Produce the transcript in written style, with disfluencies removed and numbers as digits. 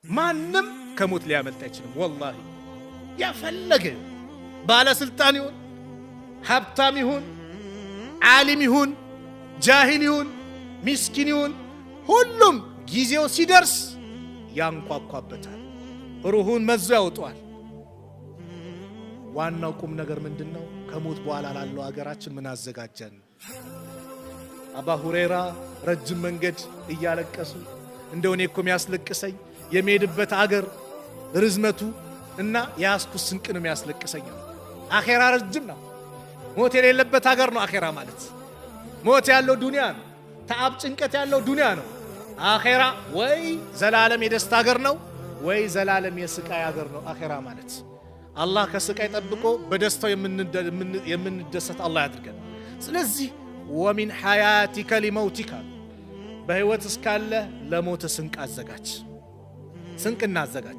ማንም ከሞት ሊያመልጥ አይችልም። ወላሂ ያፈለገ ባለስልጣን ይሁን ሀብታም ይሁን ዓሊም ይሁን ጃሂል ይሁን ምስኪን ይሁን ሁሉም ጊዜው ሲደርስ ያንኳኳበታል፣ ሩሁን መዞ ያወጣዋል። ዋናው ቁም ነገር ምንድነው? ከሞት በኋላ ላለው ሀገራችን ምን አዘጋጀን? አባ ሁረይራ ረጅም መንገድ እያለቀሱ እንደው እኔ እኮ የሚያስለቅሰኝ የሚሄድበት አገር ርዝመቱ እና ያስኩት ስንቅ ነው የሚያስለቅሰኝ። አኼራ ረጅም ነው። ሞት የሌለበት ሀገር ነው አኼራ ማለት። ሞት ያለው ዱንያ ነው። ተአብ ጭንቀት ያለው ዱንያ ነው። አኼራ ወይ ዘላለም የደስታ ሀገር ነው ወይ ዘላለም የስቃይ ሀገር ነው አኼራ ማለት። አላህ ከስቃይ ጠብቆ በደስታው የምንደሰት አላህ ያድርገን። ስለዚህ ወሚን ሐያቲከ ሊመውቲካ በህይወት እስካለ ለሞት ስንቅ አዘጋጅ፣ ስንቅ እናዘጋጅ።